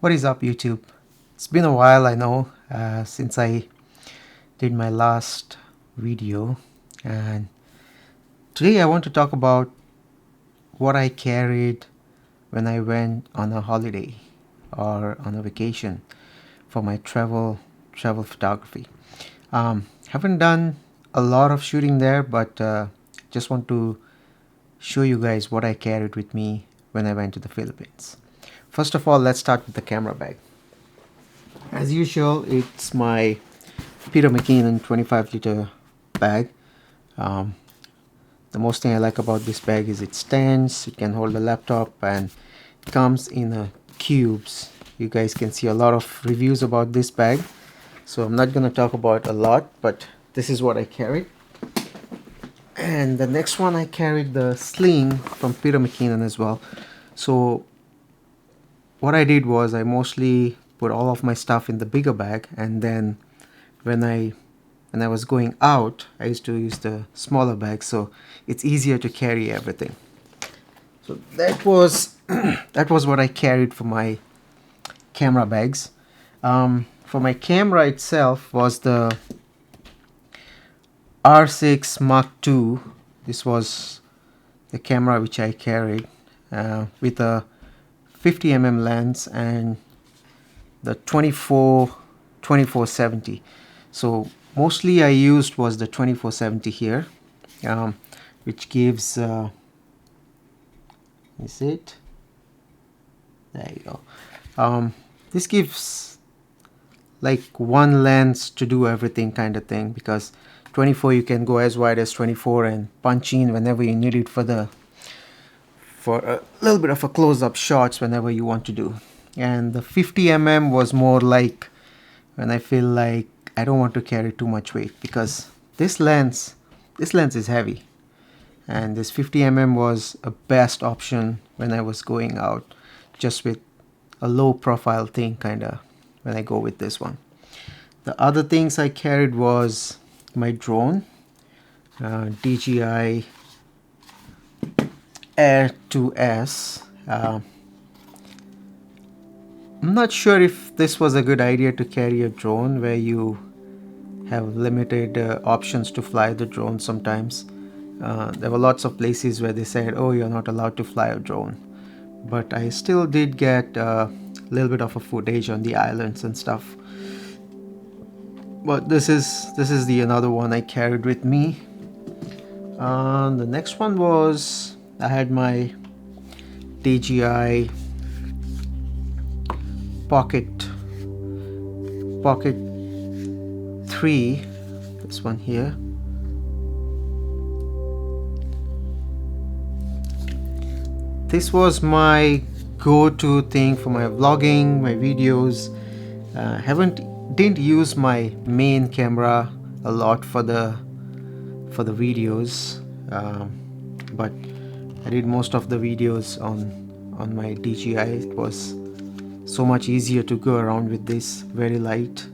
What is up, YouTube? It's been a while, I know, since I did my last video, and today I want to talk about what I carried when I went on a holiday or on a vacation for my travel photography. Haven't done a lot of shooting there, but just want to show you guys what I carried with me when I went to the Philippines. First of all, let's start with the camera bag. As usual, it's my Peter McKinnon 25-liter bag. The most thing I like about this bag is it stands, it can hold a laptop, and it comes in cubes. You guys can see a lot of reviews about this bag, so I'm not going to talk about a lot, but this is what I carried. And the next one, I carried the sling from Peter McKinnon as well. So what I did was I mostly put all of my stuff in the bigger bag, and then when I was going out, I used to use the smaller bag, so it's easier to carry everything. So that was that was what I carried for my camera bags. For my camera itself was the R6 Mark II. This was the camera which I carried with a 50mm lens and the 24-70. So mostly I used was the 24-70 here, which gives is it? There you go. This gives like one lens to do everything kind of thing, because 24 you can go as wide as 24 and punch in whenever you need it for a little bit of a close-up shots whenever you want to do. And the 50mm was more like when I feel like I don't want to carry too much weight, because this lens is heavy, and this 50mm was a best option when I was going out just with a low profile thing kinda when I go with this one. The other things I carried was my drone, DJI Air 2S. I'm not sure if this was a good idea to carry a drone where you have limited options to fly the drone sometimes. There were lots of places where they said, oh, you're not allowed to fly a drone. But I still did get a little bit of a footage on the islands and stuff. But this is the another one I carried with me. The next one was I had my DJI Pocket 3, this one here. This was my go-to thing for my vlogging, my videos. Didn't use my main camera a lot for the videos, but I did most of the videos on my DJI. It was so much easier to go around with this, very light.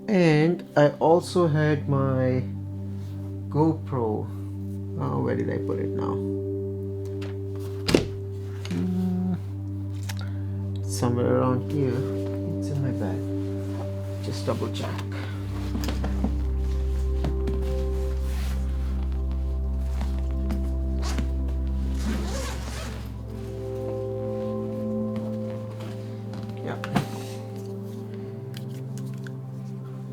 And I also had my GoPro. Where did I put it now? Somewhere around here. It's in my bag. Just double check. Yeah.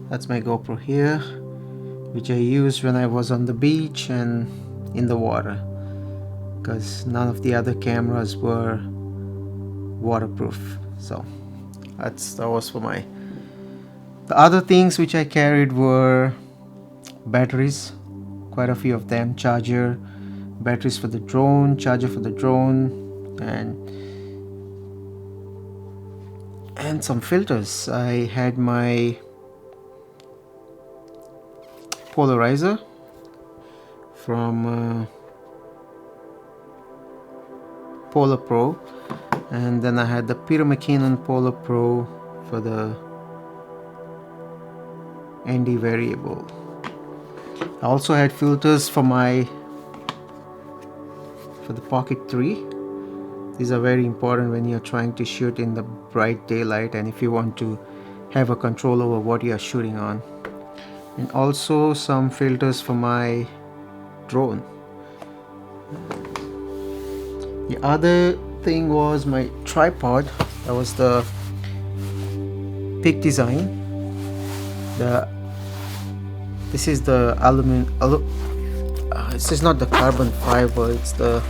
That's my GoPro here, which I used when I was on the beach and in the water, because none of the other cameras were waterproof. So that was for my. The other things which I carried were batteries, quite a few of them, charger, batteries for the drone, charger for the drone, and some filters. I had my polarizer from Polar Pro, and then I had the Peter McKinnon Polar Pro for the ND variable. I also had filters for the Pocket 3, These are very important when you're trying to shoot in the bright daylight and if you want to have a control over what you are shooting on. And also some filters for my drone. The other thing was my tripod. That was the Peak Design. This is the this is not the carbon fiber, it's the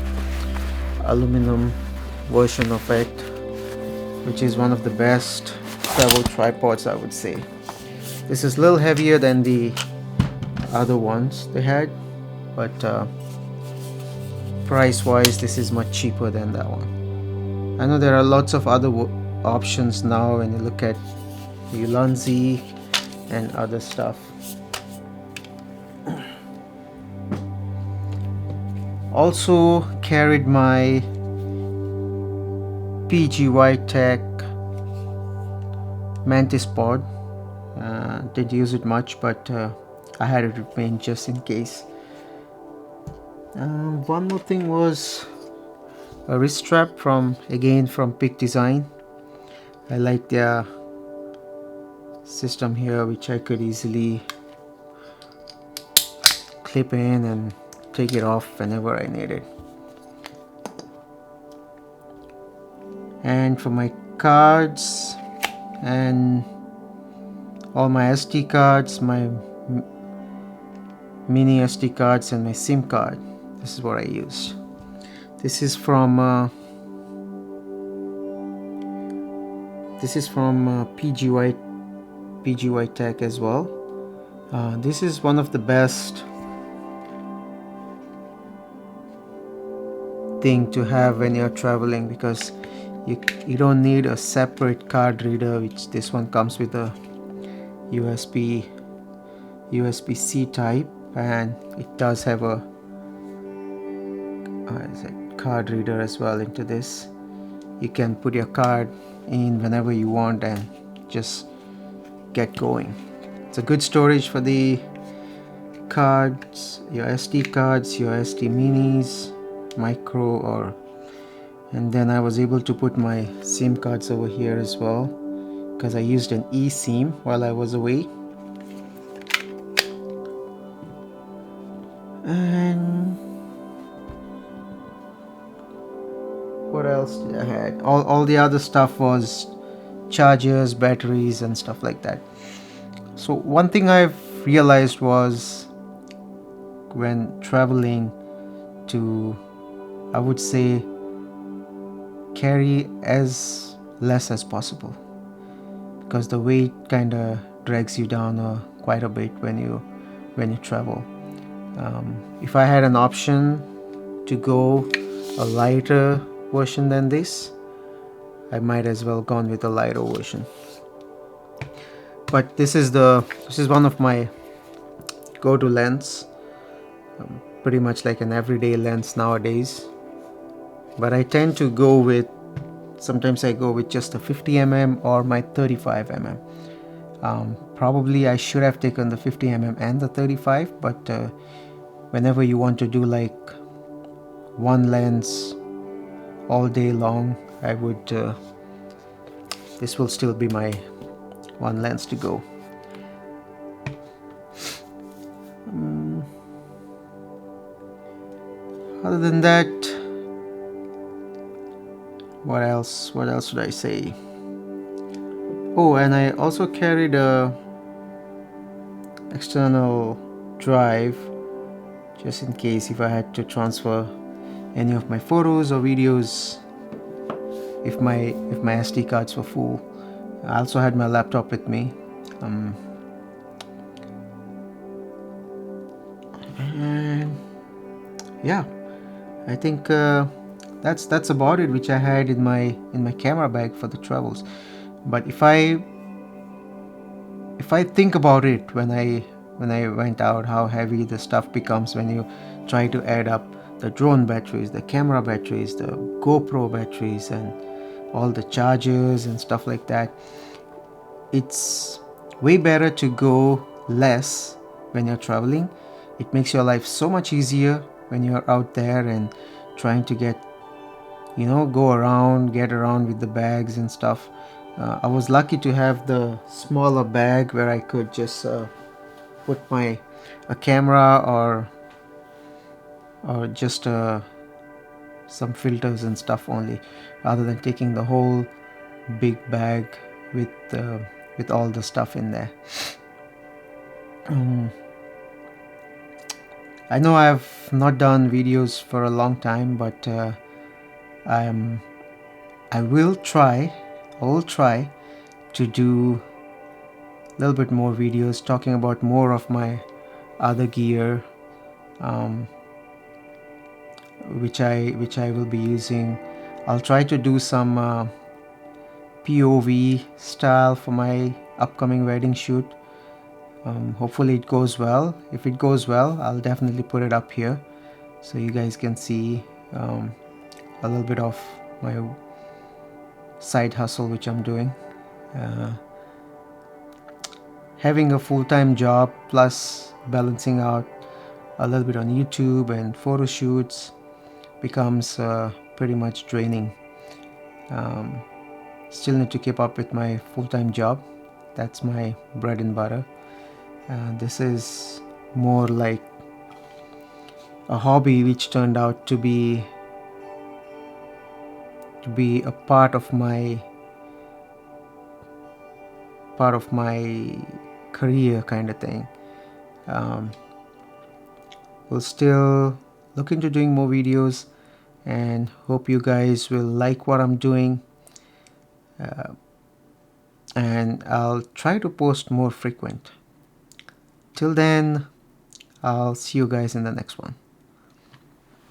aluminum version of it, which is one of the best travel tripods, I would say. This is a little heavier than the other ones they had, but price wise this is much cheaper than that one. I know there are lots of other options now when you look at the Ulanzi and other stuff. Also carried my PGY Tech Mantis pod. Didn't use it much, but I had it with me just in case. One more thing was a wrist strap from Peak Design. I like their system here, which I could easily clip in and take it off whenever I need it. And for my cards and all my SD cards, my mini SD cards and my SIM card, this is what I use. This is from PGY Tech as well. This is one of the best thing to have when you're traveling, because you don't need a separate card reader, which this one comes with a USB-C type, and it does have a card reader as well into this. You can put your card in whenever you want and just get going. It's a good storage for the cards, your SD cards, your SD minis, micro, and then I was able to put my SIM cards over here as well, because I used an eSIM while I was away. And what else did I had? All the other stuff was chargers, batteries and stuff like that. So one thing I've realized was, when traveling, to, I would say, carry as less as possible, because the weight kind of drags you down quite a bit when you travel. If I had an option to go a lighter version than this, I might as well gone with a lighter version. But this is one of my go-to lens, pretty much like an everyday lens nowadays. But I tend to go with, sometimes I go with just a 50mm or my 35mm. Probably I should have taken the 50mm and the 35, but whenever you want to do like one lens all day long, I would this will still be my one lens to go. Other than that, what else should I say? Oh, and I also carried a external drive, just in case if I had to transfer any of my photos or videos, if my SD cards were full. I also had my laptop with me. And yeah, I think that's about it, which I had in my camera bag for the travels. But if I think about it, when I went out, how heavy the stuff becomes when you try to add up the drone batteries, the camera batteries, the GoPro batteries, and all the chargers and stuff like that. It's way better to go less when you're traveling. It makes your life so much easier when you're out there and trying to get go around, get around with the bags and stuff. I was lucky to have the smaller bag where I could just put a camera or just some filters and stuff only, rather than taking the whole big bag with all the stuff in there. I know I've not done videos for a long time, but I will try to do a little bit more videos talking about more of my other gear, which I will be using. I'll try to do some POV style for my upcoming wedding shoot. Hopefully it goes well. If it goes well, I'll definitely put it up here so you guys can see a little bit of my side hustle which I'm doing. Having a full-time job plus balancing out a little bit on YouTube and photo shoots becomes pretty much draining. Still need to keep up with my full-time job. That's my bread and butter. This is more like a hobby which turned out to be a part of my career kind of thing. We'll still look into doing more videos and hope you guys will like what I'm doing, and I'll try to post more frequent. Till then, I'll see you guys in the next one.